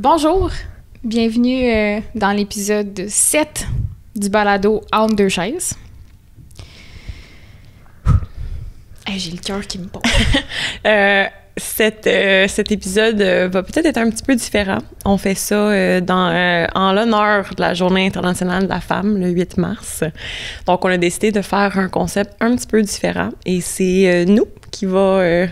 Bonjour, bienvenue dans l'épisode 7 du balado Entre deux chaises. Hey, j'ai le cœur qui me pompe. Cet épisode va peut-être être un petit peu différent. On fait ça en l'honneur de la Journée internationale de la femme, le 8 mars. Donc, on a décidé de faire un concept un petit peu différent. Et c'est nous qui va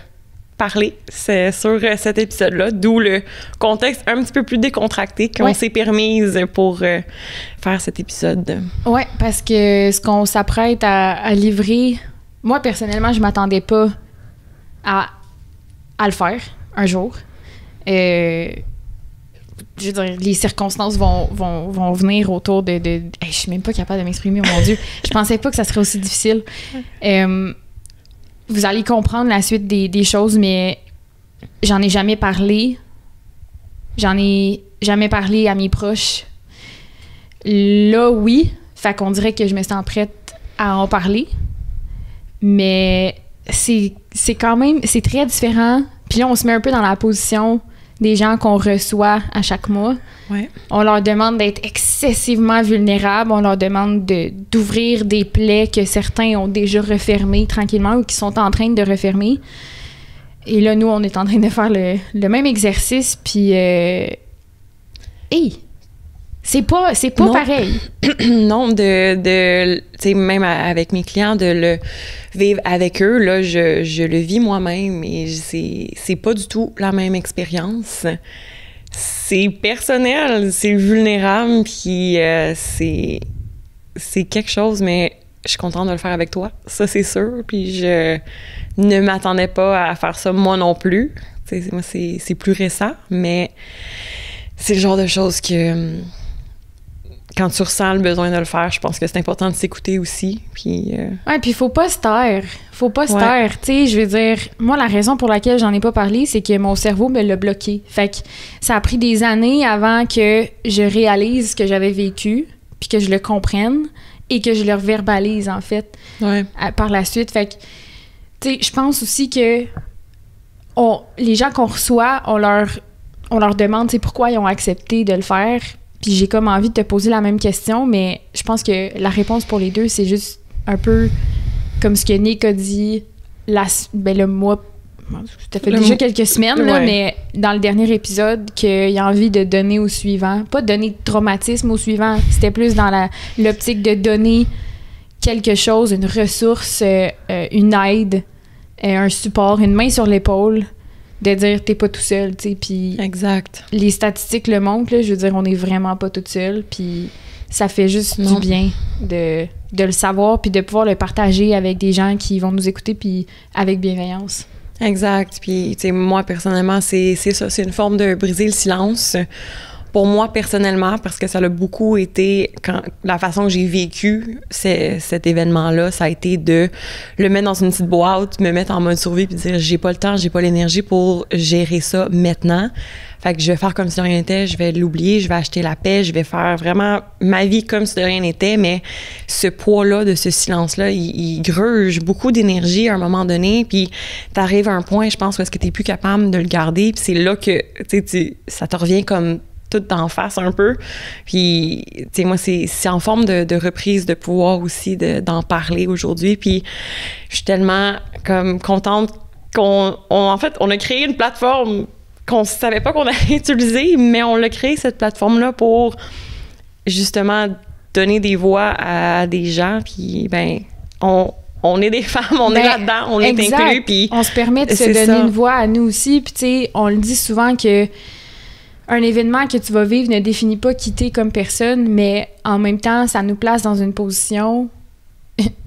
parler sur cet épisode-là, d'où le contexte un petit peu plus décontracté qu'on s'est permise pour faire cet épisode. Oui, parce que ce qu'on s'apprête à livrer, moi, personnellement, je m'attendais pas à le faire un jour. Je veux dire, les circonstances vont venir autour de hey, je suis même pas capable de m'exprimer, oh mon Dieu. Je pensais pas que ça serait aussi difficile. Vous allez comprendre la suite des choses, mais j'en ai jamais parlé. J'en ai jamais parlé à mes proches. Là, oui. Fait qu'on dirait que je me sens prête à en parler. Mais c'est quand même... C'est très différent. Puis là, on se met un peu dans la position des gens qu'on reçoit à chaque mois. Ouais. On leur demande d'être excessivement vulnérables. On leur demande d'ouvrir des plaies que certains ont déjà refermées tranquillement ou qui sont en train de refermer. Et là, nous, on est en train de faire le même exercice. Puis, hey, c'est pas pareil. Non, tu sais, même avec mes clients, de le vivre avec eux, là, je le vis moi-même et c'est pas du tout la même expérience. C'est personnel, c'est vulnérable, puis c'est quelque chose, mais je suis contente de le faire avec toi, ça c'est sûr, puis je ne m'attendais pas à faire ça moi non plus. Tu sais, moi, c'est plus récent, mais c'est le genre de choses que... Quand tu ressens le besoin de le faire, je pense que c'est important de s'écouter aussi. Puis ouais, puis faut pas se taire. Faut pas se taire. Tu sais, je veux dire, moi, la raison pour laquelle j'en ai pas parlé, c'est que mon cerveau me l'a bloqué. Fait que ça a pris des années avant que je réalise ce que j'avais vécu, puis que je le comprenne et que je le verbalise, en fait, par la suite. Fait que, tu sais, je pense aussi que les gens qu'on reçoit, on leur demande, tu sais, pourquoi ils ont accepté de le faire. Puis j'ai comme envie de te poser la même question, mais je pense que la réponse pour les deux, c'est juste un peu comme ce que Nick a dit le mois... Ça fait déjà quelques semaines, là, mais dans le dernier épisode, qu'il a envie de donner au suivant. Pas de donner de traumatisme au suivant, c'était plus dans l'optique de donner quelque chose, une ressource, une aide, un support, une main sur l'épaule, de dire t'es pas tout seul, tu sais, puis exact. Les statistiques le montrent, là, je veux dire, on est vraiment pas toute seule, puis ça fait juste du bien de le savoir, puis de pouvoir le partager avec des gens qui vont nous écouter, puis avec bienveillance. Exact, puis tu sais, moi, personnellement, c'est ça, c'est une forme de briser le silence. Pour moi, personnellement, parce que ça l'a beaucoup été, la façon que j'ai vécu cet événement-là, ça a été de le mettre dans une petite boîte, me mettre en mode survie puis dire j'ai pas le temps, j'ai pas l'énergie pour gérer ça maintenant. Fait que je vais faire comme si de rien n'était, je vais l'oublier, je vais acheter la paix, je vais faire vraiment ma vie comme si de rien n'était, mais ce poids-là, de ce silence-là, il gruge beaucoup d'énergie à un moment donné, puis t'arrives à un point, je pense, où est-ce que t'es plus capable de le garder, puis c'est là que, tu sais, ça te revient comme tout d'en face un peu. Puis, tu sais, moi, c'est en forme de reprise de pouvoir aussi d'en parler aujourd'hui. Puis, je suis tellement comme contente en fait, on a créé une plateforme qu'on savait pas qu'on allait utiliser, mais on l'a créé, cette plateforme-là, pour justement donner des voix à des gens. Puis, ben, on est des femmes, on est là-dedans, on est inclus. Puis, on se permet de se donner une voix à nous aussi. Puis, tu sais, on le dit souvent que un événement que tu vas vivre ne définit pas qui t'es comme personne, mais en même temps, ça nous place dans une position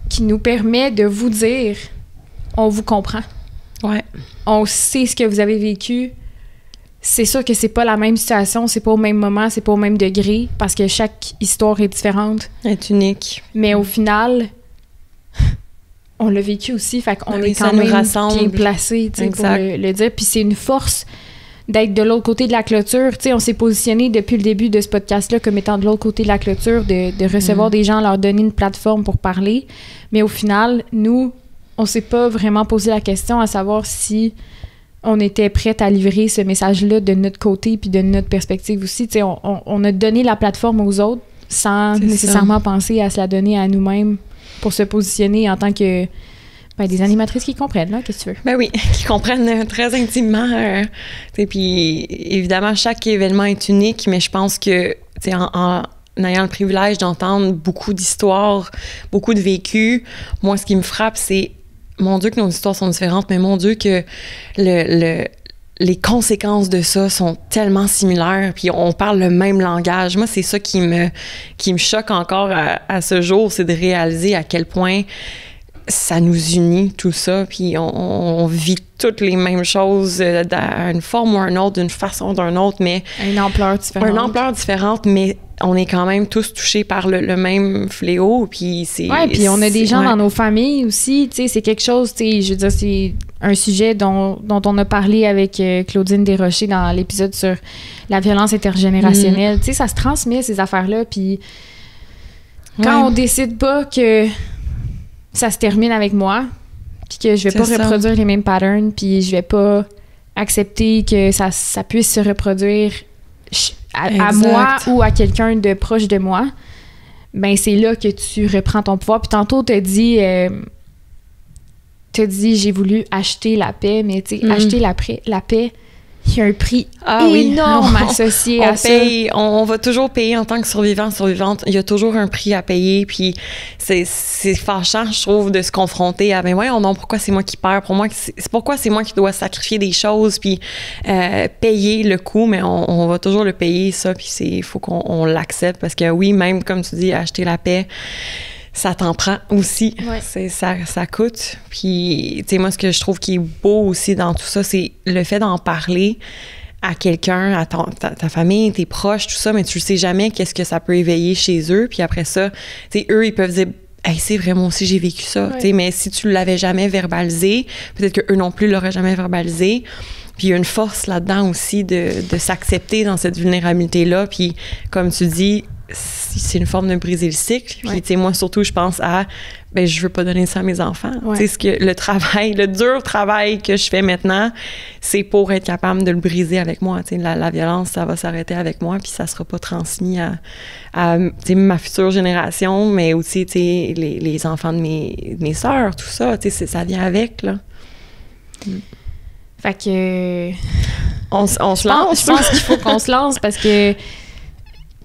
qui nous permet de vous dire « on vous comprend ». Ouais. On sait ce que vous avez vécu. C'est sûr que c'est pas la même situation, c'est pas au même moment, c'est pas au même degré, parce que chaque histoire est différente. Est unique. Mais au final, on l'a vécu aussi, fait qu'on est quand même bien placé pour le dire. Puis c'est une force d'être de l'autre côté de la clôture. Tu sais, on s'est positionné depuis le début de ce podcast-là comme étant de l'autre côté de la clôture, de recevoir des gens, leur donner une plateforme pour parler. Mais au final, nous, on s'est pas vraiment posé la question à savoir si on était prête à livrer ce message-là de notre côté puis de notre perspective aussi. Tu sais, on a donné la plateforme aux autres sans nécessairement penser à se la donner à nous-mêmes pour se positionner en tant que des animatrices qui comprennent, là, qu'est-ce que tu veux? Ben oui, qui comprennent très intimement. Puis évidemment, chaque événement est unique, mais je pense que en ayant le privilège d'entendre beaucoup d'histoires, beaucoup de vécus, moi, ce qui me frappe, c'est mon Dieu que nos histoires sont différentes, mais mon Dieu que les conséquences de ça sont tellement similaires, puis on parle le même langage. Moi, c'est ça qui me choque encore à ce jour, c'est de réaliser à quel point ça nous unit, tout ça, puis on vit toutes les mêmes choses d'une forme ou d'une autre, d'une façon ou d'une autre, mais... Une ampleur différente, mais on est quand même tous touchés par le même fléau, puis c'est... Ouais, puis on a des gens dans nos familles aussi, tu sais, c'est quelque chose, tu sais, je veux dire, c'est un sujet dont on a parlé avec Claudine Desrochers dans l'épisode sur la violence intergénérationnelle. Tu sais, ça se transmet, ces affaires-là, puis quand on décide pas que ça se termine avec moi, puis que je vais pas reproduire les mêmes patterns, puis je vais pas accepter que ça puisse se reproduire à moi ou à quelqu'un de proche de moi, ben c'est là que tu reprends ton pouvoir. Puis tantôt, t'as dit j'ai voulu acheter la paix, mais tu sais, acheter la paix, il y a un prix énorme associé à ça. On va toujours payer en tant que survivante. Il y a toujours un prix à payer, puis c'est fâchant, je trouve, de se confronter à « ben ouais, non, pourquoi c'est moi qui perds? Pourquoi c'est moi qui dois sacrifier des choses, puis payer le coût? » Mais on va toujours le payer, ça, puis il faut qu'on l'accepte, parce que oui, même, comme tu dis, acheter la paix, ça t'en prend aussi. Ouais. Ça coûte. Puis, tu sais, moi, ce que je trouve qui est beau aussi dans tout ça, c'est le fait d'en parler à quelqu'un, à ta famille, tes proches, tout ça, mais tu ne sais jamais qu'est-ce que ça peut éveiller chez eux. Puis après ça, tu sais, eux, ils peuvent dire « Hey, c'est vrai, moi aussi, j'ai vécu ça. Ouais. » Tu sais, mais si tu ne l'avais jamais verbalisé, peut-être qu'eux non plus ne l'auraient jamais verbalisé. Puis il y a une force là-dedans aussi de s'accepter dans cette vulnérabilité-là. Puis, comme tu dis, c'est une forme de briser le cycle. Puis, tu sais, moi, surtout, je pense à, ben, je veux pas donner ça à mes enfants. Tu sais, le dur travail que je fais maintenant, c'est pour être capable de le briser avec moi. Tu sais, la violence, ça va s'arrêter avec moi, puis ça sera pas transmis à tu sais, ma future génération, mais aussi, tu sais, les enfants de mes sœurs, tout ça, tu sais, ça vient avec, là. Fait que... On se lance. Je pense qu'il faut qu'on se lance parce que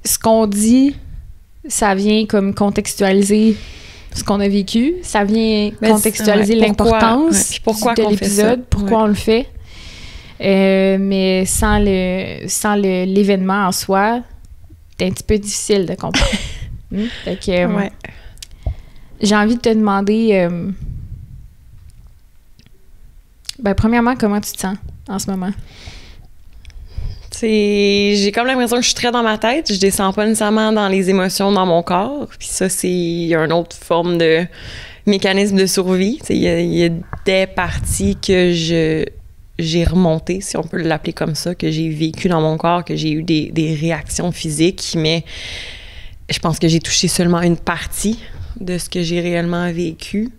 ce qu'on dit, ça vient comme contextualiser ce qu'on a vécu. Ça vient contextualiser l'importance de l'épisode, pourquoi on le fait. Mais sans l'événement en soi, c'est un petit peu difficile de comprendre. Fait que, j'ai envie de te demander... premièrement, comment tu te sens en ce moment? J'ai comme l'impression que je suis très dans ma tête. Je descends pas nécessairement dans les émotions dans mon corps. Puis ça, c'est une autre forme de mécanisme de survie. Il y a des parties que j'ai remontées, si on peut l'appeler comme ça, que j'ai vécu dans mon corps, que j'ai eu des réactions physiques, mais je pense que j'ai touché seulement une partie de ce que j'ai réellement vécu.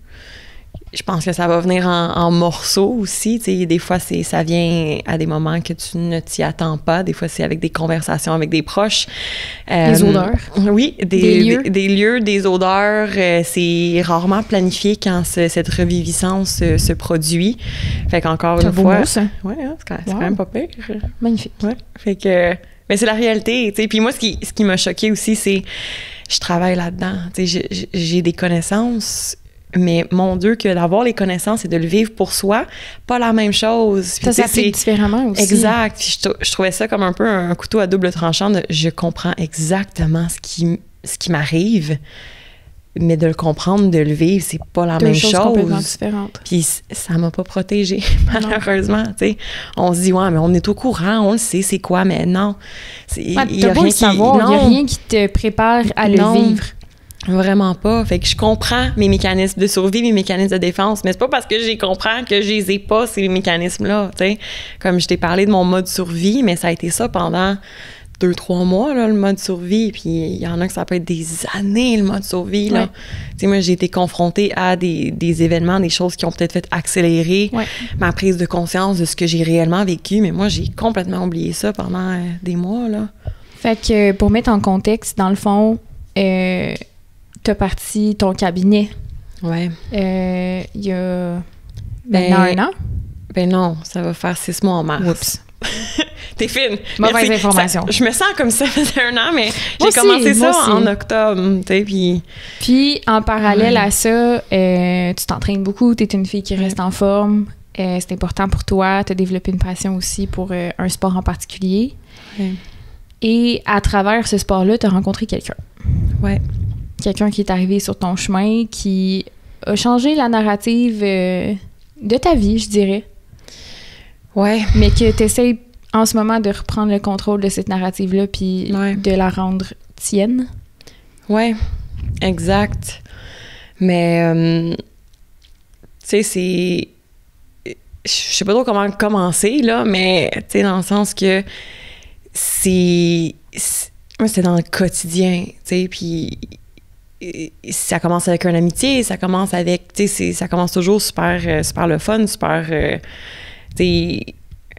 Je pense que ça va venir en morceaux aussi. Tu sais, des fois, ça vient à des moments que tu ne t'y attends pas. Des fois, c'est avec des conversations avec des proches. Des odeurs. Oui, des lieux, des odeurs. C'est rarement planifié quand cette reviviscence se produit. Fait qu'encore une fois... C'est beau, ça. Oui, c'est quand même pas pire. Magnifique. Ouais. Fait que... Mais c'est la réalité, tu sais. Puis moi, ce qui m'a choqué aussi, c'est... Je travaille là-dedans. Tu sais, j'ai des connaissances... Mais mon Dieu, que d'avoir les connaissances et de le vivre pour soi, pas la même chose. Puis, ça s'applique différemment aussi. Exact. Puis je trouvais ça comme un peu un couteau à double tranchant. Je comprends exactement ce qui m'arrive, mais de le comprendre, de le vivre, c'est pas la même chose. Complètement différentes. Puis ça m'a pas protégée, malheureusement. Tu sais, on se dit, ouais, mais on est au courant, on le sait, c'est quoi, mais non. Il y a rien qui te prépare à le vivre. Vraiment pas. Fait que je comprends mes mécanismes de survie, mes mécanismes de défense, mais c'est pas parce que je comprends que je les ai pas, ces mécanismes-là, tu sais. Comme je t'ai parlé de mon mode survie, mais ça a été ça pendant 2-3 mois, là, le mode survie, puis il y en a que ça peut être des années, le mode survie, là. Tu sais, moi, j'ai été confrontée à des événements, des choses qui ont peut-être fait accélérer ma prise de conscience de ce que j'ai réellement vécu, mais moi, j'ai complètement oublié ça pendant des mois, là. Fait que, pour mettre en contexte, dans le fond, t'as parti ton cabinet. Ouais. Il y a maintenant 1 an? Ben non, ça va faire 6 mois en mars. Oups. T'es fine. Mauvaise information. Je me sens comme ça faisait 1 an, mais j'ai commencé ça en octobre, tu sais, puis... Puis, en parallèle à ça, tu t'entraînes beaucoup, t'es une fille qui reste en forme, c'est important pour toi, t'as développé une passion aussi pour un sport en particulier. Ouais. Et à travers ce sport-là, t'as rencontré quelqu'un. Ouais. Quelqu'un qui est arrivé sur ton chemin, qui a changé la narrative de ta vie, je dirais. Ouais. Mais que t'essayes en ce moment de reprendre le contrôle de cette narrative-là puis de la rendre tienne. Ouais, exact. Mais, tu sais, c'est... Je sais pas trop comment commencer, là, mais, tu sais, dans le sens que moi, c'est dans le quotidien, tu sais, puis ça commence avec une amitié, ça commence avec... Tu sais, ça commence toujours super le fun, super... tu sais,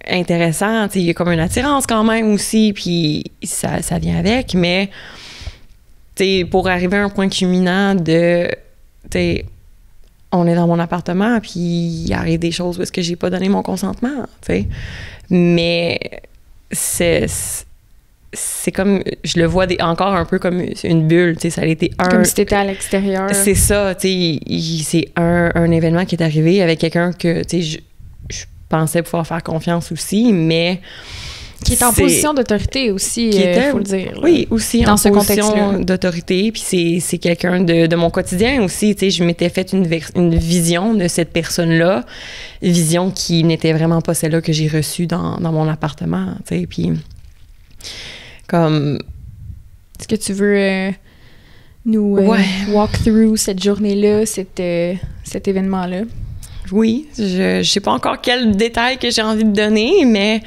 intéressant, tu sais, il y a comme une attirance quand même aussi, puis ça vient avec, mais tu sais, pour arriver à un point culminant de, tu sais, on est dans mon appartement, puis il arrive des choses où est-ce que j'ai pas donné mon consentement, tu sais, mais c'est comme, je le vois encore un peu comme une bulle, tu sais, ça a été comme si t'étais à l'extérieur. C'est ça, tu sais, c'est un événement qui est arrivé avec quelqu'un que, tu sais, je pensais pouvoir faire confiance aussi, mais... Qui est en position d'autorité aussi, il faut le dire. Oui, aussi dans en ce position d'autorité. Puis c'est quelqu'un de mon quotidien aussi. Tu sais, je m'étais fait une vision de cette personne-là, vision qui n'était vraiment pas celle-là que j'ai reçue dans mon appartement. Tu sais, puis comme... Est-ce que tu veux nous walk through cette journée-là, cet événement-là? Oui, je sais pas encore quel détail que j'ai envie de donner, mais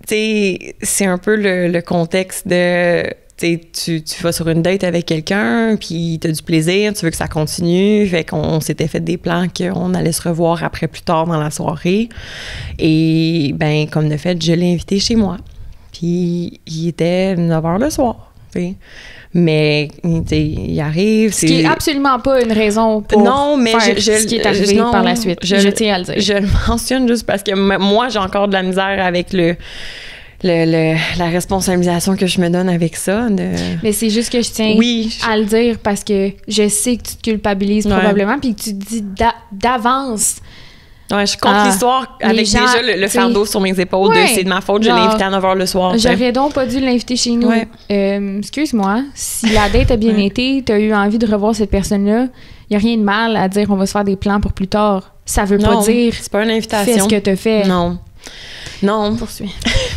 tu sais, c'est un peu le contexte de, tu sais, tu vas sur une date avec quelqu'un, puis t'as du plaisir, tu veux que ça continue, fait qu'on s'était fait des plans qu'on allait se revoir après plus tard dans la soirée, et ben comme de fait, je l'ai invité chez moi, puis il était 9h le soir, tu sais. Mais, tu sais, il arrive... Ce qui est absolument pas une raison pour faire ce qui est arrivé par la suite. Je tiens à le dire. Je le mentionne juste parce que moi, j'ai encore de la misère avec la responsabilisation que je me donne avec ça. Mais c'est juste que je tiens à le dire parce que je sais que tu te culpabilises probablement puis que tu te dis d'avance... Ouais, je compte l'histoire avec gens, déjà le fardeau sur mes épaules de c'est de ma faute, je l'ai invité à 9h le soir. J'aurais donc pas dû l'inviter chez nous. Excuse-moi, si la date a bien été, t'as eu envie de revoir cette personne-là, y a rien de mal à dire on va se faire des plans pour plus tard. Ça veut pas dire c'est pas une invitation. Fais ce que t'as fait. Non. Poursuis.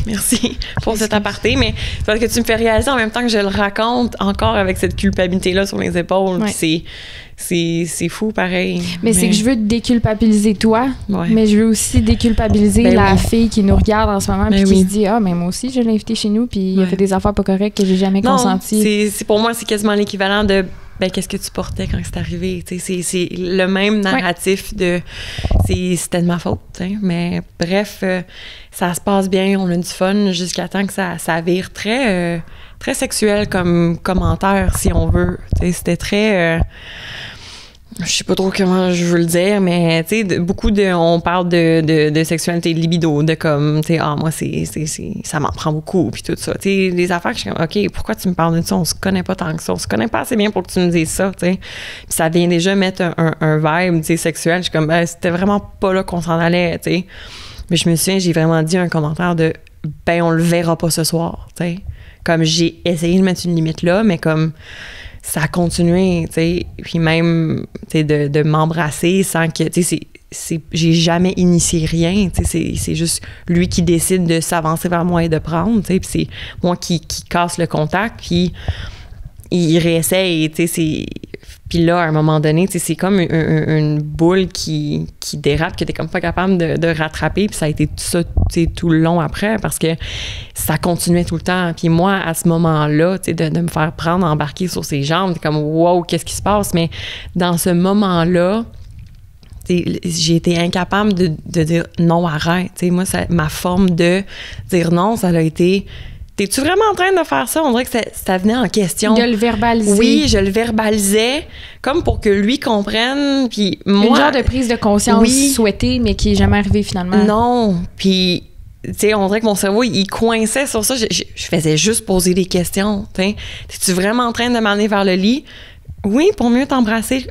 Merci pour cet aparté, mais c'est parce que tu me fais réaliser en même temps que je le raconte encore avec cette culpabilité-là sur mes épaules. C'est fou, pareil. Mais c'est que je veux te déculpabiliser toi, mais je veux aussi déculpabiliser la fille qui nous regarde en ce moment puis qui se dit « Ah, mais moi aussi, je l'ai invité chez nous puis il a fait des affaires pas correctes que j'ai jamais consenties. » Pour moi, c'est quasiment l'équivalent de « qu'est-ce que tu portais quand c'est arrivé? » C'est le même narratif de « C'était de ma faute. » Mais bref, ça se passe bien, on a du fun jusqu'à temps que ça vire très, très sexuel comme commentaire, si on veut. C'était très... je sais pas trop comment je veux le dire, mais tu sais, on parle de sexualité, de libido, de comme, tu sais, moi, ça m'en prend beaucoup, puis tout ça. Tu sais, des affaires que je suis comme, OK, pourquoi tu me parles de ça? On se connaît pas tant que ça. On se connaît pas assez bien pour que tu me dises ça, tu sais. Puis ça vient déjà mettre un vibe, tu sais, sexuel. Je suis comme, c'était vraiment pas là qu'on s'en allait, tu sais. Mais je me souviens, j'ai vraiment dit un commentaire de, on le verra pas ce soir, tu sais. Comme, j'ai essayé de mettre une limite là, mais comme... ça a continué, tu sais, puis même, tu sais, de m'embrasser sans que, tu sais, j'ai jamais initié rien, tu sais, c'est juste lui qui décide de s'avancer vers moi et de prendre, tu sais, puis c'est moi qui casse le contact, puis il réessaye, tu sais, Puis là, à un moment donné, tu sais, c'est comme une boule qui dérape, que t'es comme pas capable de rattraper. Puis ça a été ça, tu sais, tout le long après, parce que ça continuait tout le temps. Puis moi, à ce moment-là, tu sais, de me faire prendre, embarquer sur ses jambes, t'es comme « wow, qu'est-ce qui se passe? » Mais dans ce moment-là, j'ai été incapable de dire « non, arrête ». Tu sais, moi, ma forme de dire non, ça a été... T'es-tu vraiment en train de faire ça? On dirait que ça venait en question. De le verbaliser. Oui, je le verbalisais comme pour que lui comprenne. Puis moi... Une genre de prise de conscience souhaitée, mais qui n'est jamais arrivée finalement. Non. Puis, tu sais, on dirait que mon cerveau, il coinçait sur ça. Je faisais juste poser des questions. T'es-tu vraiment en train de m'amener vers le lit? Oui, pour mieux t'embrasser.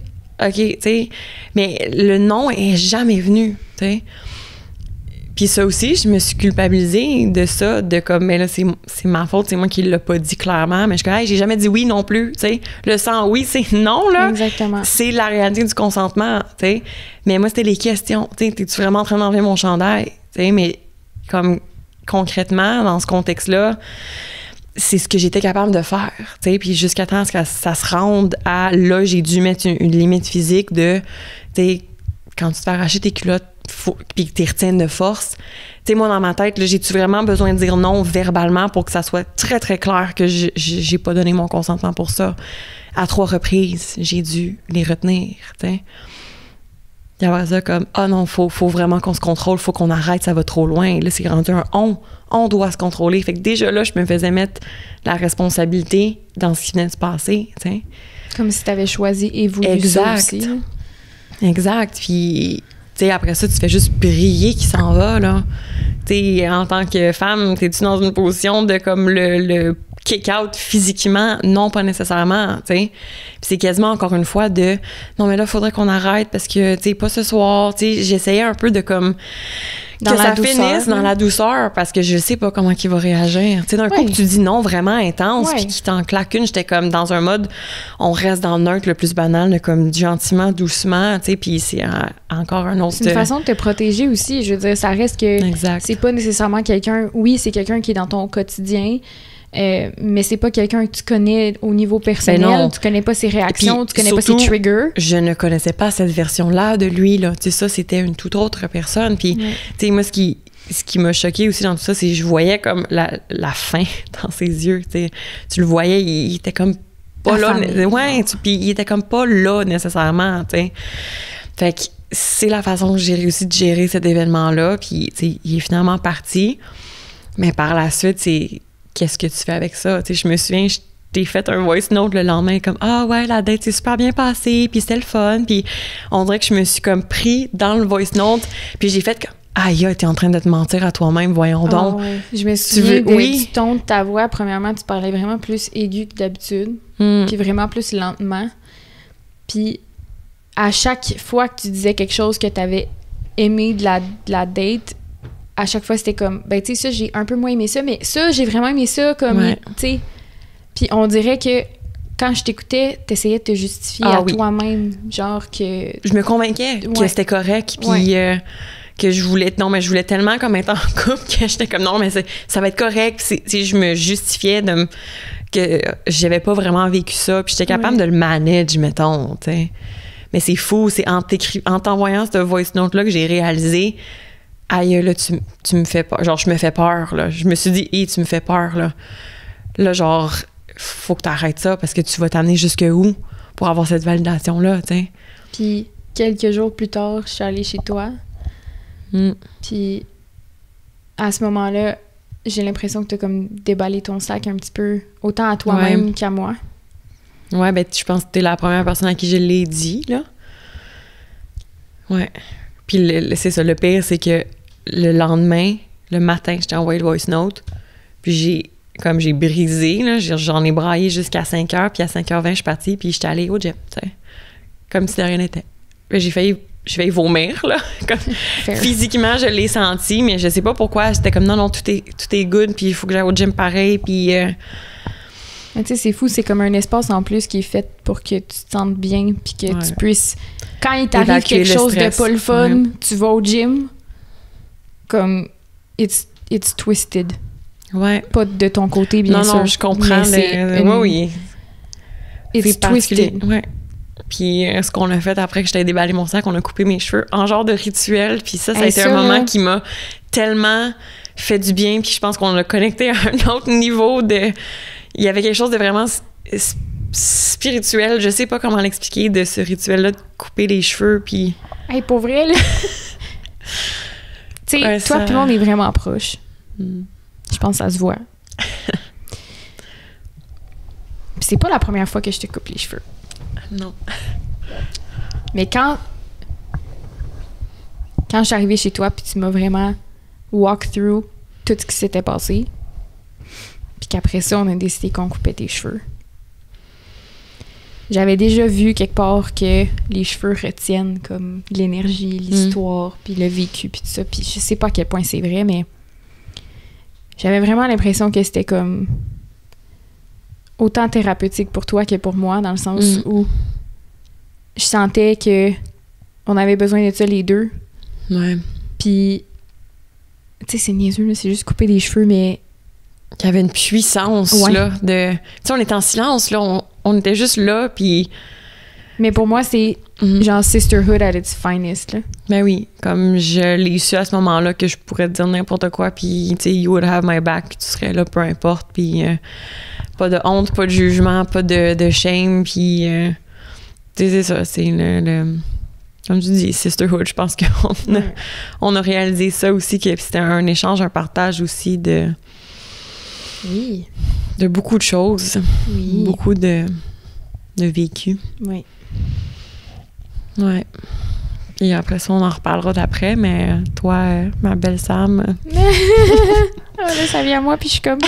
OK, tu sais. Mais le non est jamais venu, tu sais. Puis ça aussi, je me suis culpabilisée de ça, de comme, mais là, c'est ma faute, c'est moi qui l'ai pas dit clairement, mais je suis comme, hey, j'ai jamais dit oui non plus, tu sais. Le sans oui, c'est non, là. Exactement. C'est la réalité du consentement, tu sais. Mais moi, c'était les questions, tu sais, t'es-tu vraiment en train d'enlever mon chandail, tu sais, mais comme concrètement, dans ce contexte-là, c'est ce que j'étais capable de faire, tu sais, puis jusqu'à temps que ça se rende à, là, j'ai dû mettre une limite physique de, tu sais, quand tu te fais arracher tes culottes, puis que tu retiennes de force. Tu sais, moi, dans ma tête, là, j'ai-tu vraiment besoin de dire non verbalement pour que ça soit très, très clair que j'ai pas donné mon consentement pour ça? À 3 reprises, j'ai dû les retenir, tu sais. Il y avait ça comme, ah non, faut vraiment qu'on se contrôle, faut qu'on arrête, ça va trop loin. Là, c'est rendu un on doit se contrôler. Fait que déjà là, je me faisais mettre la responsabilité dans ce qui venait de se passer, tu sais. Comme si tu avais choisi et voulu ça aussi. Exact. Puis... tu sais, après ça, tu fais juste briller qui s'en va, là. Tu sais, en tant que femme, t'es-tu dans une position de comme le kick-out physiquement? Non, pas nécessairement, tu sais. Puis c'est quasiment encore une fois de « non, mais là, il faudrait qu'on arrête parce que, tu sais, pas ce soir. » Tu sais, j'essayais un peu de comme... Dans que la ça douceur, finisse dans la douceur parce que je sais pas comment il va réagir. Tu sais, d'un coup que tu dis non vraiment intense puis qu'il t'en claque une, j'étais comme dans un mode on reste dans le neutre le plus banal, de comme gentiment, doucement, tu sais, puis c'est encore un autre... C'est une façon de te protéger aussi, je veux dire, ça reste que c'est pas nécessairement quelqu'un... Oui, c'est quelqu'un qui est dans ton quotidien, mais c'est pas quelqu'un que tu connais au niveau personnel, tu connais pas ses réactions, tu connais surtout, pas ses triggers. Je ne connaissais pas cette version-là de lui, là. Tu sais, ça, c'était une toute autre personne. Puis, tu sais, moi, ce qui m'a choqué aussi dans tout ça, c'est que je voyais comme la faim dans ses yeux, tu sais. Tu le voyais, il était comme pas là. Puis il était comme pas là, nécessairement, tu sais. Fait que c'est la façon que j'ai réussi de gérer cet événement-là. Puis, tu sais, il est finalement parti. Mais par la suite, c'est... qu'est-ce que tu fais avec ça? Tu sais, je me souviens, je t'ai fait un voice note le lendemain, comme « Ah ouais, la date s'est super bien passée, puis c'était le fun. » Puis on dirait que je me suis comme pris dans le voice note, puis j'ai fait comme « Aïe, t'es en train de te mentir à toi-même, voyons donc. » Ouais. Je me souviens du ton de ta voix. Premièrement, tu parlais vraiment plus aigu que d'habitude, puis vraiment plus lentement. Puis à chaque fois que tu disais quelque chose que t'avais aimé de la date, à chaque fois, c'était comme, ben, tu sais, ça, j'ai un peu moins aimé ça, mais ça, j'ai vraiment aimé ça, comme, tu sais. Puis on dirait que quand je t'écoutais, t'essayais de te justifier à toi-même, genre que... Je me convainquais que c'était correct, puis que je voulais... Non, mais je voulais tellement comme être en couple que j'étais comme, non, mais ça va être correct. Si je me justifiais que j'avais pas vraiment vécu ça, puis j'étais capable de le manager, mettons, tu sais. Mais c'est fou, c'est en t'envoyant ce voice note-là que j'ai réalisé... Aïe, là, tu me fais peur. Genre, je me fais peur, là. Je me suis dit, tu me fais peur, là. Là, genre, faut que t'arrêtes ça parce que tu vas t'amener jusque où pour avoir cette validation-là, tu sais. Puis, quelques jours plus tard, je suis allée chez toi. Puis, à ce moment-là, j'ai l'impression que t'as comme déballé ton sac un petit peu, autant à toi-même qu'à moi. Ouais, ben, je pense que t'es la première personne à qui je l'ai dit, là. Ouais. Puis, c'est ça, le pire, c'est que le lendemain, le matin, je t'ai envoyé le voice note, puis j'ai brisé, là, j'en ai braillé jusqu'à 5h, puis à 5h20, je suis partie, puis j'étais allée au gym, tu sais, comme si de rien n'était. J'ai failli vomir, là. Physiquement, je l'ai senti, mais je sais pas pourquoi, j'étais comme, non, tout est good, puis il faut que j'aille au gym pareil, puis... Tu sais, c'est fou, c'est comme un espace en plus qui est fait pour que tu te sentes bien, puis que tu puisses... Quand il t'arrive quelque chose de pas le fun, tu vas au gym, comme it's twisted. Ouais. Pas de ton côté, bien sûr. Non, je comprends. Oui. It's twisted. Ouais. Puis ce qu'on a fait après que j'étais déballé mon sac, on a coupé mes cheveux en genre de rituel. Puis ça a été un moment qui m'a tellement fait du bien. Puis je pense qu'on l'a connecté à un autre niveau de... Il y avait quelque chose de vraiment spirituel. Je sais pas comment l'expliquer, de ce rituel-là de couper les cheveux. Puis... Hey, pour vrai, là... Tu sais, toi puis moi, on est vraiment proches. Je pense que ça se voit. Puis c'est pas la première fois que je te coupe les cheveux. Non. Mais quand je suis arrivée chez toi, puis tu m'as vraiment walk through tout ce qui s'était passé, puis qu'après ça, on a décidé qu'on coupait tes cheveux. J'avais déjà vu quelque part que les cheveux retiennent comme l'énergie, l'histoire, puis le vécu, puis tout ça. Puis je sais pas à quel point c'est vrai, mais j'avais vraiment l'impression que c'était comme autant thérapeutique pour toi que pour moi, dans le sens où je sentais que on avait besoin de ça les deux. Ouais. Puis, tu sais, c'est niaiseux, là, c'est juste couper les cheveux, mais... Il y avait une puissance, là, de... Tu sais, on était en silence, là, on était juste là, puis... Mais pour moi, c'est genre sisterhood at its finest, là. Ben oui, comme je l'ai su à ce moment-là que je pourrais te dire n'importe quoi, puis, tu sais, you would have my back, tu serais là, peu importe, puis pas de honte, pas de jugement, pas de shame, puis... tu sais, c'est ça, c'est le comme tu dis, sisterhood, je pense qu'on a réalisé ça aussi, que c'était un échange, un partage aussi de beaucoup de choses, beaucoup de vécu. Oui. Ouais. Et après ça, on en reparlera d'après, mais toi, ma belle Sam... Là, ça vient à moi, puis je suis comme...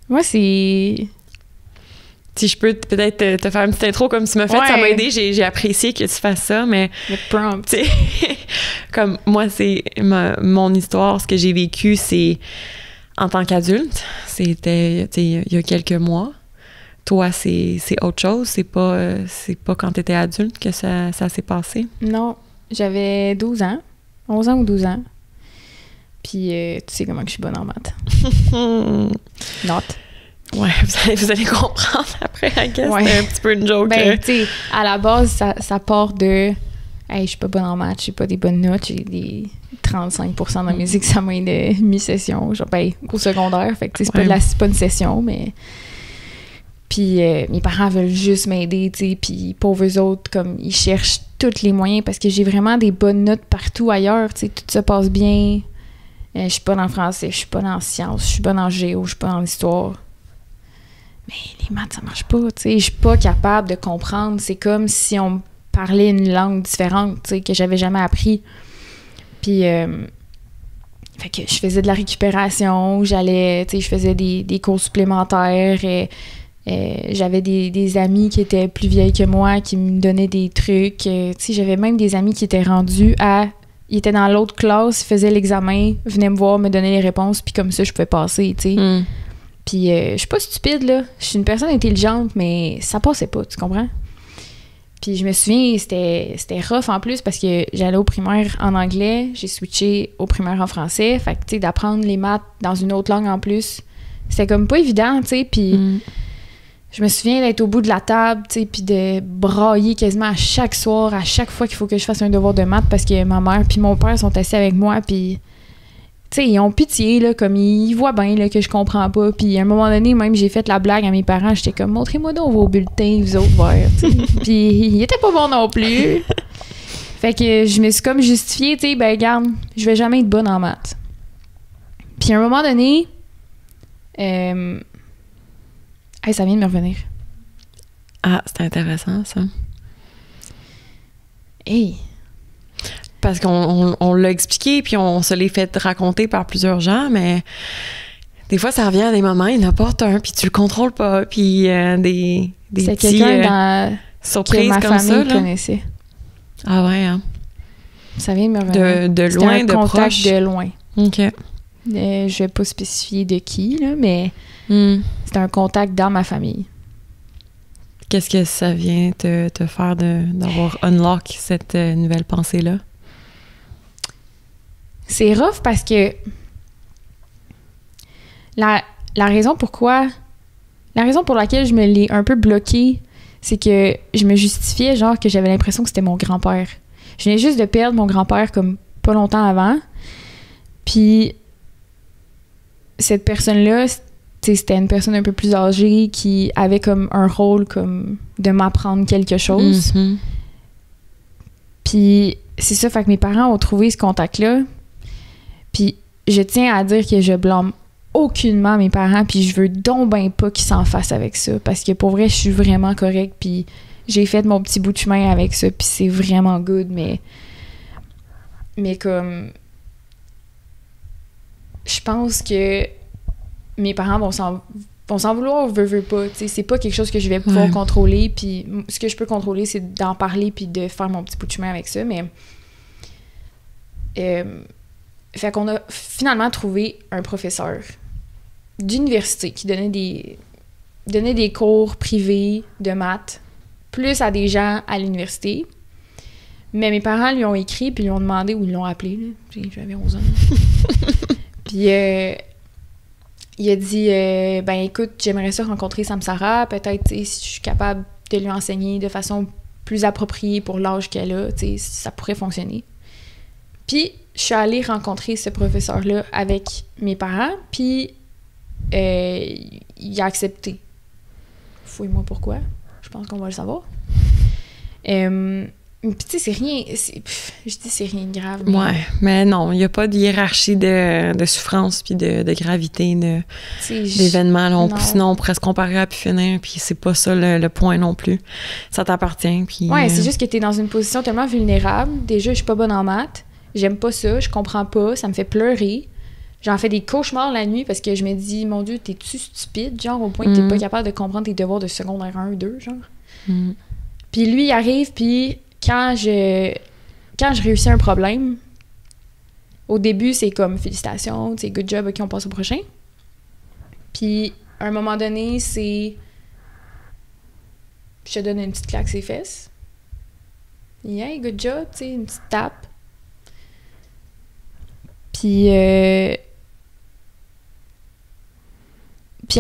Moi, c'est... Si je peux peut-être te faire une petite intro comme tu m'as fait, ça m'a aidé, j'ai apprécié que tu fasses ça, mais... Le prompt. Tu sais, comme moi, c'est mon histoire, ce que j'ai vécu, c'est en tant qu'adulte. C'était, tu sais, il y a quelques mois. Toi, c'est autre chose. C'est pas quand t'étais adulte que ça s'est passé? Non, j'avais 12 ans. 11 ans ou 12 ans. Puis, tu sais comment que je suis bonne en maths. Not. Ouais, vous allez comprendre après, I guess. C'était un petit peu une joke. Ben, tu sais, à la base, ça part de... Hey, je suis pas bonne en maths, j'ai pas des bonnes notes, j'ai des 35% dans mes examens de mi-session, genre, ben, au secondaire. Fait que, tu sais, c'est pas une session, mais... Puis mes parents veulent juste m'aider, tu sais, puis pauvres autres, comme, ils cherchent tous les moyens parce que j'ai vraiment des bonnes notes partout ailleurs, tu sais, tout se passe bien. Je suis bonne en français, je suis bonne en sciences, je suis bonne en géo, je suis bonne en histoire. Mais les maths, ça marche pas, tu sais, je suis pas capable de comprendre. C'est comme si on me parlait une langue différente, tu sais, que j'avais jamais appris. Puis, fait que je faisais de la récupération, j'allais, tu sais, je faisais des cours supplémentaires, j'avais des amis qui étaient plus vieilles que moi, qui me donnaient des trucs, tu sais, j'avais même des amis qui étaient rendus ils étaient dans l'autre classe, ils faisaient l'examen, venaient me voir, me donner les réponses, puis comme ça, je pouvais passer, tu sais. Puis je suis pas stupide, là. Je suis une personne intelligente, mais ça passait pas, tu comprends? Puis je me souviens, c'était rough en plus parce que j'allais au primaire en anglais, j'ai switché au primaire en français. Fait que, tu sais, d'apprendre les maths dans une autre langue en plus, c'était comme pas évident, tu sais. Puis je me souviens d'être au bout de la table, tu sais, puis de brailler quasiment à chaque soir, à chaque fois qu'il faut que je fasse un devoir de maths parce que ma mère puis mon père sont assis avec moi, puis... Tu sais, ils ont pitié, là, comme ils voient bien là, que je comprends pas. Puis à un moment donné, même, j'ai fait la blague à mes parents. J'étais comme, montrez-moi donc vos bulletins, vous autres verts. Puis ils étaient pas bons non plus. Fait que je me suis comme justifiée, tu sais, ben regarde, je vais jamais être bonne en maths. Puis à un moment donné, hey, ça vient de me revenir. Ah, c'est intéressant, ça. Hey! Parce qu'on l'a expliqué, puis on se l'est fait raconter par plusieurs gens, mais des fois, ça revient à des moments, il n'apporte un, puis tu le contrôles pas, puis des c'est petits quelqu'un surprises que ma comme famille ça. connaissait. Ah ouais, hein? Ça vient de me revenir. De loin, de contact proche? de loin. OK. Je vais pas spécifier de qui, là, mais c'est un contact dans ma famille. Qu'est-ce que ça vient te faire d'avoir unlock cette nouvelle pensée-là? C'est rough parce que la raison pourquoi La raison pour laquelle je me l'ai un peu bloqué, c'est que je me justifiais, genre, que j'avais l'impression que c'était mon grand-père. Je venais juste de perdre mon grand-père comme pas longtemps avant. Puis, cette personne-là, c'était une personne un peu plus âgée qui avait comme un rôle comme de m'apprendre quelque chose. Mm-hmm. Puis, c'est ça, fait que mes parents ont trouvé ce contact-là. Puis, je tiens à dire que je blâme aucunement mes parents, puis je veux donc ben pas qu'ils s'en fassent avec ça, parce que pour vrai, je suis vraiment correcte, puis j'ai fait mon petit bout de chemin avec ça, puis c'est vraiment good, mais comme... Je pense que mes parents vont s'en vouloir, veux pas, tu sais, c'est pas quelque chose que je vais pouvoir contrôler, puis ce que je peux contrôler, c'est d'en parler, puis de faire mon petit bout de chemin avec ça, mais... fait qu'on a finalement trouvé un professeur d'université qui donnait des cours privés de maths, plus à des gens à l'université. Mais mes parents lui ont écrit, puis lui ont demandé, ou ils l'ont appelé, là. J'avais 11 ans. Puis il a dit, ben écoute, j'aimerais ça rencontrer Samsara, peut-être, si je suis capable de lui enseigner de façon plus appropriée pour l'âge qu'elle a, ça pourrait fonctionner. Puis je suis allée rencontrer ce professeur-là avec mes parents, puis il a accepté. Fouille-moi pourquoi. Je pense qu'on va le savoir. Puis tu sais, c'est rien... je dis c'est rien de grave. Mais... Ouais, mais non, il n'y a pas de hiérarchie de souffrance puis de gravité d'événements. Là, sinon, on pourrait se comparer à puis finir, puis c'est pas ça le point non plus. Ça t'appartient, puis... Ouais, c'est juste que t'es dans une position tellement vulnérable. Déjà, je suis pas bonne en maths. J'aime pas ça, je comprends pas, ça me fait pleurer. J'en fais des cauchemars la nuit parce que je me dis, mon Dieu, t'es-tu stupide, genre, au point que t'es pas capable de comprendre tes devoirs de secondaire 1 ou 2, genre. Puis lui, il arrive, puis quand je réussis un problème, au début, c'est comme, félicitations, c'est good job, OK, on passe au prochain. Puis, à un moment donné, c'est... Je te donne une petite claque sur les fesses. Yeah, good job, tu sais, une petite tape. Puis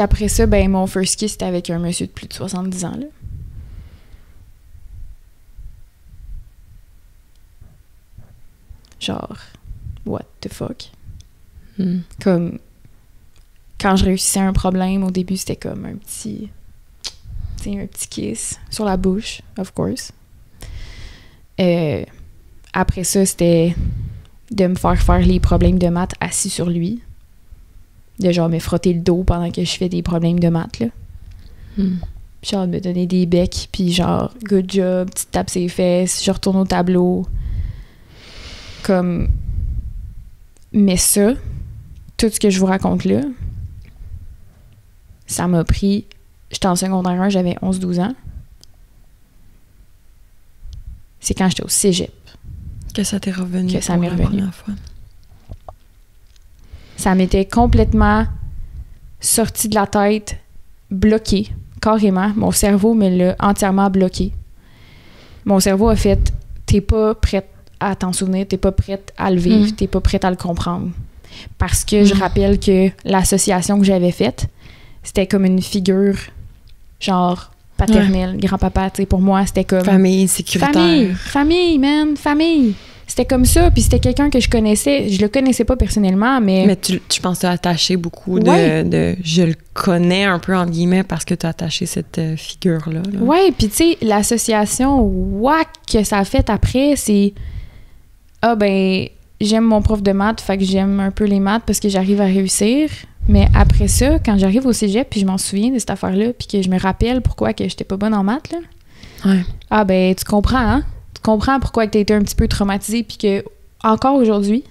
après ça, ben mon first kiss, c'était avec un monsieur de plus de 70 ans, là. Genre, what the fuck? Comme, quand je réussissais un problème, au début, c'était comme un petit kiss sur la bouche, of course. Après ça, c'était de me faire les problèmes de maths assis sur lui. De genre me frotter le dos pendant que je fais des problèmes de maths, là. Genre de me donner des becs, puis genre, good job, petite tape ses fesses, je retourne au tableau. Comme... Mais ça, tout ce que je vous raconte là, ça m'a pris... J'étais en secondaire 1, j'avais 11-12 ans. C'est quand j'étais au cégep. Que ça t'est revenu. Que ça m'est revenu. Première fois. Ça m'était complètement sorti de la tête, bloqué, carrément. Mon cerveau me l'a entièrement bloqué. Mon cerveau a fait « T'es pas prête à t'en souvenir, t'es pas prête à le vivre, t'es pas prête à le comprendre. » Parce que je rappelle que l'association que j'avais faite, c'était comme une figure, genre paternelle, grand-papa, tu sais, pour moi, c'était comme... Famille, sécuritaire. Famille, man, famille. C'était comme ça, puis c'était quelqu'un que je connaissais. Je le connaissais pas personnellement, mais... Mais tu penses que tu as attaché beaucoup de... Je le connais un peu, entre guillemets, parce que tu as attaché cette figure-là. Là. Ouais, puis tu sais, l'association que ça a fait après, c'est... Ah ben, j'aime mon prof de maths, fait que j'aime un peu les maths parce que j'arrive à réussir. Mais après ça, quand j'arrive au cégep, puis je m'en souviens de cette affaire-là, puis que je me rappelle pourquoi que j'étais pas bonne en maths, là. Ouais. Ah ben, tu comprends, hein? Tu comprends pourquoi que t'as été un petit peu traumatisée, puis que, encore aujourd'hui...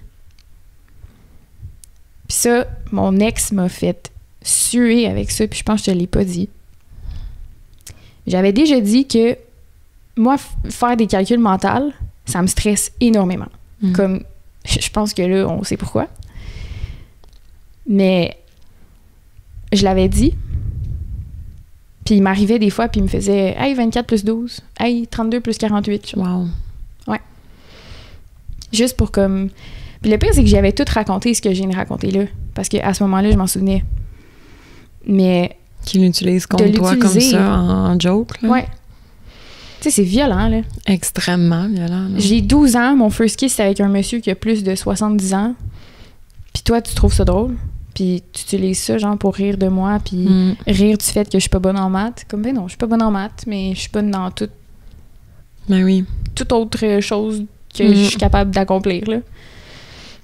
Puis ça, mon ex m'a fait suer avec ça, puis je pense que je te l'ai pas dit. J'avais déjà dit que, moi, faire des calculs mentaux, ça me stresse énormément. Comme, je pense que là, on sait pourquoi. Mais je l'avais dit. Puis il m'arrivait des fois, puis il me faisait « Hey, 24 plus 12. Hey, 32 plus 48. » Wow. Ouais. Juste pour comme... Puis le pire, c'est que j'avais tout raconté ce que je viens de raconter là. Parce qu'à ce moment-là, je m'en souvenais. Mais... Qui l'utilise contre toi comme ça, en joke. Là. Ouais. Tu sais, c'est violent, là. Extrêmement violent. Là. J'ai 12 ans, mon first kiss, c'est avec un monsieur qui a plus de 70 ans. Puis toi, tu trouves ça drôle. Puis tu utilises ça, genre, pour rire de moi, puis rire du fait que je suis pas bonne en maths. Comme, ben non, je suis pas bonne en maths, mais je suis bonne dans tout. Ben oui. Toute autre chose que je suis capable d'accomplir, là.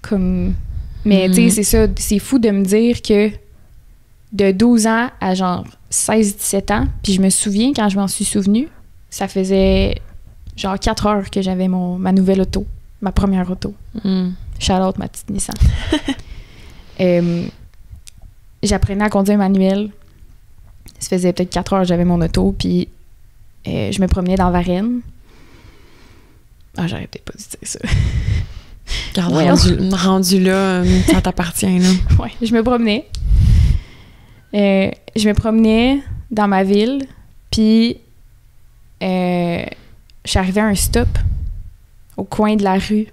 Comme... Mais, tu sais, c'est ça, c'est fou de me dire que de 12 ans à, genre, 16-17 ans, puis je me souviens, quand je m'en suis souvenue, ça faisait, genre, 4 heures que j'avais ma nouvelle auto, ma première auto. Shout out ma petite Nissan. J'apprenais à conduire manuel. Ça faisait peut-être 4 heures que j'avais mon auto, puis je me promenais dans Varennes. Ah, j'aurais peut-être pas dû dire ça. Regarde, rendu là, ça t'appartient, là. Ouais, je me promenais. Je me promenais dans ma ville, puis je suis arrivée à un stop au coin de la rue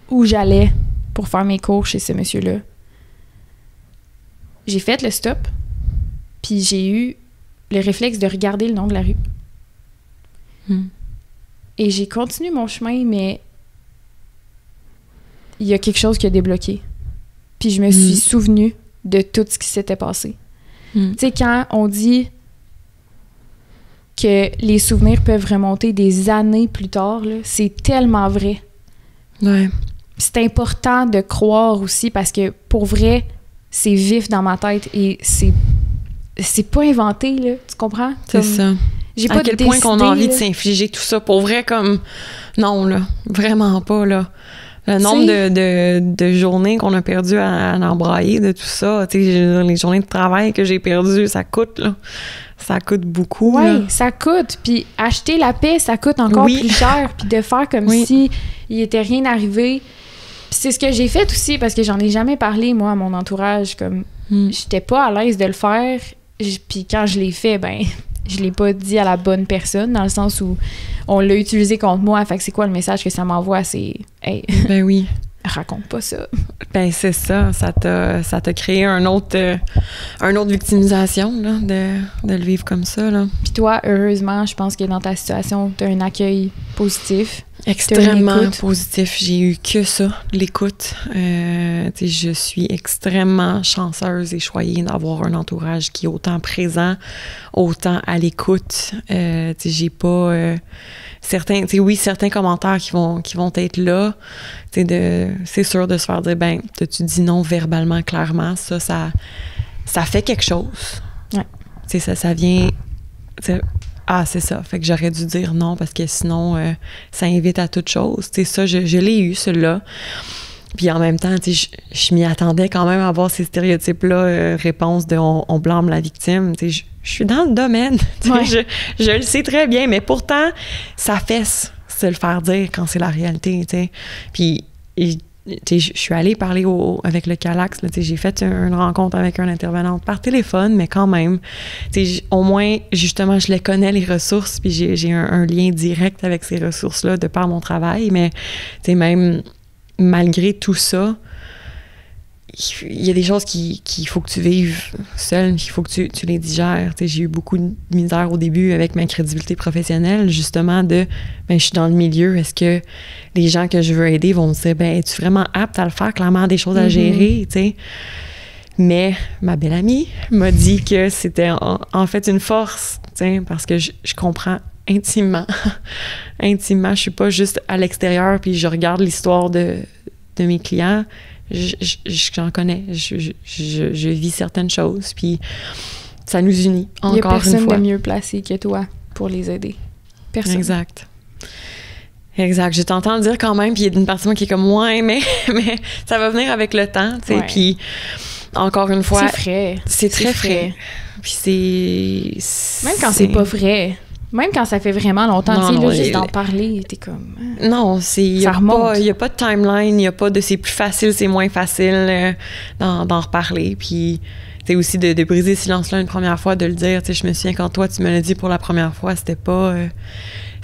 où j'allais pour faire mes cours chez ce monsieur-là. J'ai fait le stop, puis j'ai eu le réflexe de regarder le nom de la rue. Et j'ai continué mon chemin, mais il y a quelque chose qui a débloqué. Puis je me suis souvenue de tout ce qui s'était passé. Tu sais, quand on dit que les souvenirs peuvent remonter des années plus tard, là, c'est tellement vrai. Ouais. C'est important de croire aussi parce que, pour vrai, c'est vif dans ma tête et c'est pas inventé, là. Tu comprends? C'est ça. J'ai à pas quel point qu'on a envie de s'infliger tout ça. Pour vrai, comme... Non, là. Vraiment pas, là. Le nombre de journées qu'on a perdues à embrayer de tout ça, tu sais, les journées de travail que j'ai perdues, ça coûte, là. Ça coûte beaucoup, là. Oui, ça coûte. Puis acheter la paix, ça coûte encore plus cher. Puis de faire comme si il était rien arrivé. Puis c'est ce que j'ai fait aussi, parce que j'en ai jamais parlé, moi, à mon entourage. Comme, j'étais pas à l'aise de le faire. Puis quand je l'ai fait, ben... je l'ai pas dit à la bonne personne, dans le sens où on l'a utilisé contre moi. Fait que c'est quoi le message que ça m'envoie? C'est « Hey, ben oui. raconte pas ça. » Ben c'est ça. Ça t'a créé un autre victimisation, là, de le vivre comme ça, là. Puis toi, heureusement, je pense que dans ta situation, t'as un accueil positif. Extrêmement positif. J'ai eu que ça, l'écoute. Je suis extrêmement chanceuse et choyée d'avoir un entourage qui est autant présent, autant à l'écoute. J'ai pas... certains commentaires qui vont être là, c'est sûr de se faire dire, ben, tu dis non verbalement, clairement, ça fait quelque chose. Ouais. Ça vient... Ah, c'est ça. Fait que j'aurais dû dire non parce que sinon, ça invite à toute chose. Tu sais, ça, je l'ai eu, celui-là. Puis en même temps, tu sais, je m'y attendais quand même à avoir ces stéréotypes-là, réponse de on blâme la victime. Tu sais, je suis dans le domaine. Ouais. Je le sais très bien, mais pourtant, ça fesse se le faire dire quand c'est la réalité, tu sais. Puis, je suis allée parler avec le Calax, là, j'ai fait une rencontre avec une intervenante par téléphone, mais quand même, au moins, justement, je les connais, les ressources, puis j'ai un lien direct avec ces ressources-là de par mon travail, mais même malgré tout ça, il y a des choses qu'il faut que tu vives seul, il faut que tu les digères. J'ai eu beaucoup de misère au début avec ma crédibilité professionnelle, justement je suis dans le milieu, est-ce que les gens que je veux aider vont me dire, es-tu vraiment apte à le faire, clairement des choses à gérer, t'sais? Mais ma belle amie m'a dit que c'était en fait une force, parce que je comprends intimement, je suis pas juste à l'extérieur puis je regarde l'histoire de mes clients. J'en connais, je vis certaines choses, puis ça nous unit encore une fois. Il n'y a personne de mieux placé que toi pour les aider. Personne. Exact. Je t'entends le dire quand même, puis il y a une partie de moi qui est comme « ouais, mais ça va venir avec le temps », tu sais, puis encore une fois... C'est frais. C'est très frais. Puis c'est... Même quand c'est pas vrai... Même quand ça fait vraiment longtemps, tu sais, juste d'en parler, t'es comme... Non, il n'y a pas de timeline, il n'y a pas de c'est plus facile, c'est moins facile d'en reparler. Puis, tu sais, aussi de briser ce silence-là une première fois, de le dire. Tu sais, je me souviens quand toi, tu me l'as dit pour la première fois, c'était pas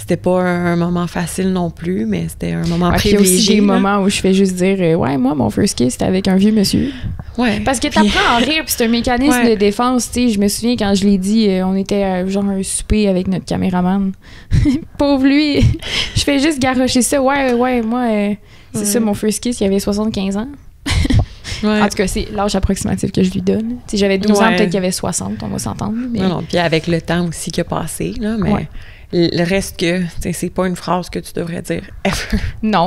c'était pas un moment facile non plus, mais c'était un moment privilégié. Il y a aussi des là. moments où je fais juste dire ouais, moi, mon first kiss, c'était avec un vieux monsieur. Ouais. Parce que t'apprends à en rire, puis c'est un mécanisme de défense, tu sais. Je me souviens quand je l'ai dit, on était genre un souper avec notre caméraman. Pauvre lui! Je fais juste garrocher ça. Ouais, moi, c'est ça, mon first kiss, il avait 75 ans. En tout cas, c'est l'âge approximatif que je lui donne. T'sais, j'avais 12 ans, peut-être qu'il y avait 60, on va s'entendre. Mais... Non, puis avec le temps aussi qui a passé, là, mais le reste que, c'est pas une phrase que tu devrais dire ever. Non.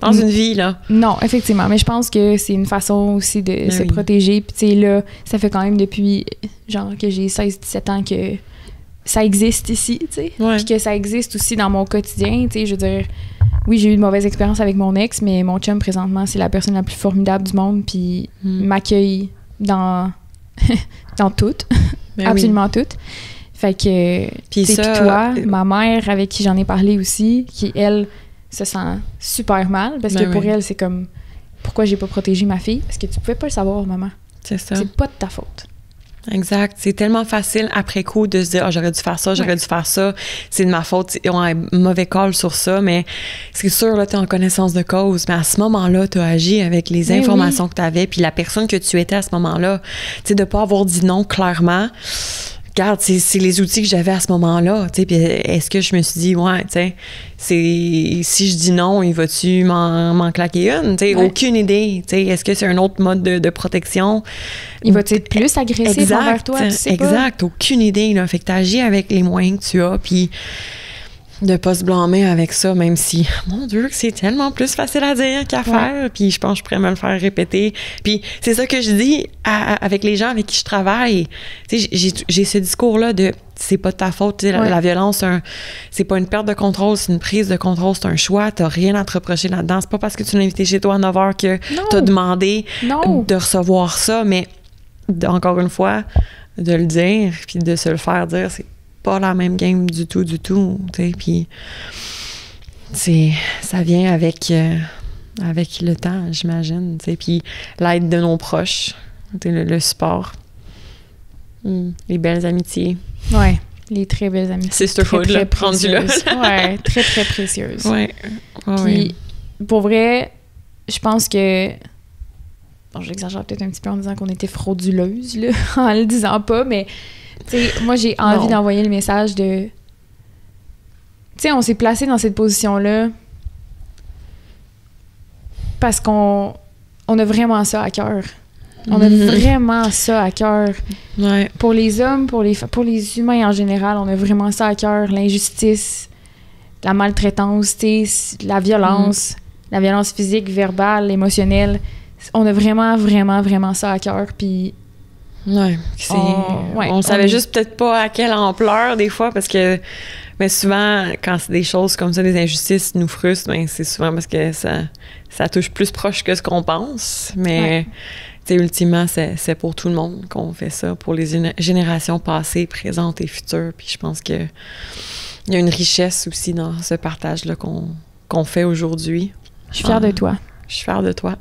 Dans une vie, là. Non, effectivement, mais je pense que c'est une façon aussi de se protéger. Puis tu sais, là, ça fait quand même depuis, genre, que j'ai 16-17 ans que ça existe ici, tu sais. Puis que ça existe aussi dans mon quotidien, tu sais, je veux dire... Oui, j'ai eu une mauvaise expérience avec mon ex, mais mon chum, présentement, c'est la personne la plus formidable du monde, puis m'accueille dans toutes, absolument toutes. Fait que, puis toi, ma mère, avec qui j'en ai parlé aussi, qui, elle, se sent super mal, parce que pour elle, c'est comme, pourquoi j'ai pas protégé ma fille? Parce que tu pouvais pas le savoir, maman. C'est ça. C'est pas de ta faute. Exact. C'est tellement facile après coup de se dire « Ah, j'aurais dû faire ça, j'aurais dû faire ça. C'est de ma faute. Ils ont un mauvais call sur ça. » Mais c'est sûr, là, t'es en connaissance de cause. Mais à ce moment-là, t'as agi avec les informations que t'avais puis la personne que tu étais à ce moment-là. Tu sais, de pas avoir dit non clairement. Regarde, c'est les outils que j'avais à ce moment-là, tu sais, puis est-ce que je me suis dit, ouais, tu sais, si je dis non, il va-tu m'en claquer une, tu sais, aucune idée, tu sais, est-ce que c'est un autre mode de protection? Il va-tu être plus agressif envers toi, tu sais pas? Exact, aucune idée, là, fait que t'agis avec les moyens que tu as, puis de pas se blâmer avec ça, même si, mon Dieu, que c'est tellement plus facile à dire qu'à faire, puis je pense que je pourrais me le faire répéter. Puis c'est ça que je dis avec les gens avec qui je travaille. Tu sais, j'ai ce discours-là de c'est pas de ta faute, tu sais, la violence, c'est pas une perte de contrôle, c'est une prise de contrôle, c'est un choix, t'as rien à te reprocher là-dedans. C'est pas parce que tu l'as invité chez toi à 9h que t'as demandé de recevoir ça, mais encore une fois, de le dire, puis de se le faire dire, c'est pas la même game du tout, tu sais, puis ça vient avec le temps, j'imagine, tu sais, puis l'aide de nos proches, le support, les belles amitiés. Ouais, les très belles amitiés. Sisterhood, là, rendu là. Ouais, très, très précieuses. Ouais. Puis, pour vrai, je pense que... Bon, j'exagère peut-être un petit peu en disant qu'on était frauduleuses, là, en le disant pas, mais... Tu sais, moi, j'ai envie d'envoyer le message de... Tu sais, on s'est placé dans cette position-là parce qu'on a vraiment ça à cœur. On a vraiment ça à cœur. Ouais. Pour les hommes, pour les humains en général, on a vraiment ça à cœur. L'injustice, la maltraitance, la violence physique, verbale, émotionnelle. On a vraiment, vraiment, vraiment ça à cœur. Puis... Ouais, on savait juste peut-être pas à quelle ampleur des fois parce que mais souvent quand c'est des choses comme ça, des injustices nous frustrent, ben c'est souvent parce que ça touche plus proche que ce qu'on pense, mais tu sais ultimement c'est pour tout le monde qu'on fait ça, pour les générations passées, présentes et futures, puis je pense que il y a une richesse aussi dans ce partage là qu'on fait aujourd'hui. Je suis fière de toi. Je suis fière de toi.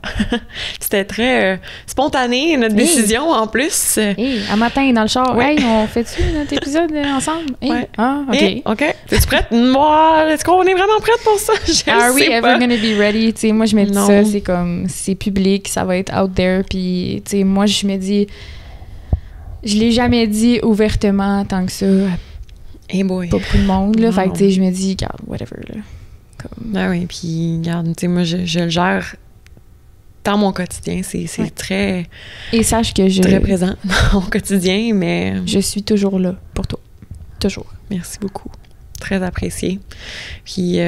C'était très spontané, notre décision, en plus. Un matin, dans le char, on fait-tu notre épisode ensemble? OK. OK. Es-tu prête? Moi, est-ce qu'on est vraiment prête pour ça? Are we ever gonna be ready? T'sais, moi, je me dis ça, c'est comme, c'est public, ça va être out there, puis, tu sais, moi, je me dis, je l'ai jamais dit ouvertement tant que ça. Hey boy. Pas beaucoup de monde, là. Fait que, tu sais, je me dis, regarde, whatever, là. Ben oui, puis regarde, tu sais, moi, je le gère dans mon quotidien. C'est très... Et sache que très présent dans mon quotidien, mais... Je suis toujours là pour toi. Toujours. Merci beaucoup. Très apprécié. Puis,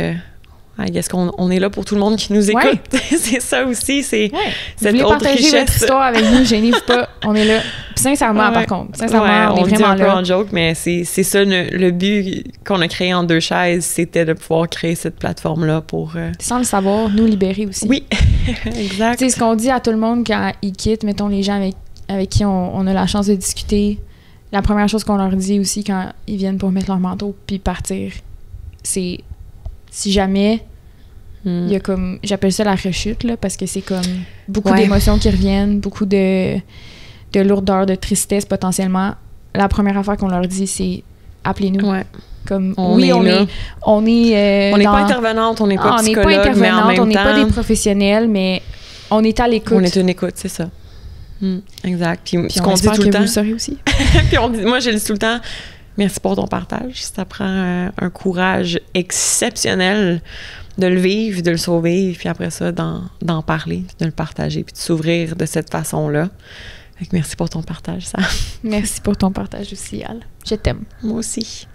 I guess qu'on est là pour tout le monde qui nous écoute. C'est ça aussi, c'est cette autre partager richesse. Votre histoire avec nous, gênez-vous pas. On est là. Puis sincèrement, par contre. Sincèrement, on est vraiment là. On dit un peu en joke, mais c'est ça le but qu'on a créé en deux chaises, c'était de pouvoir créer cette plateforme-là pour... Sans le savoir, nous libérer aussi. Oui, exact. Tu sais, ce qu'on dit à tout le monde quand ils quittent, mettons les gens avec qui on a la chance de discuter, la première chose qu'on leur dit aussi quand ils viennent pour mettre leur manteau puis partir, c'est si jamais il y a comme, j'appelle ça la rechute, là, parce que c'est comme beaucoup d'émotions qui reviennent, beaucoup de lourdeur, de tristesse potentiellement. La première affaire qu'on leur dit, c'est appelez-nous. Ouais. Comme, On est là. On n'est pas intervenante, on n'est pas psychologue, on n'est pas intervenante, mais en même on n'est pas temps, des professionnels, mais on est à l'écoute. on est une écoute, c'est ça. Exact. Puis ce on qu'on dit tout le temps. vous le saurez aussi. Puis moi, je le dis tout le temps, merci pour ton partage. Ça prend un courage exceptionnel de le vivre, de le sauver, puis après ça, d'en parler, de le partager, puis de s'ouvrir de cette façon-là. Fait que merci pour ton partage, Sam. Merci pour ton partage aussi, Al. Je t'aime. Moi aussi.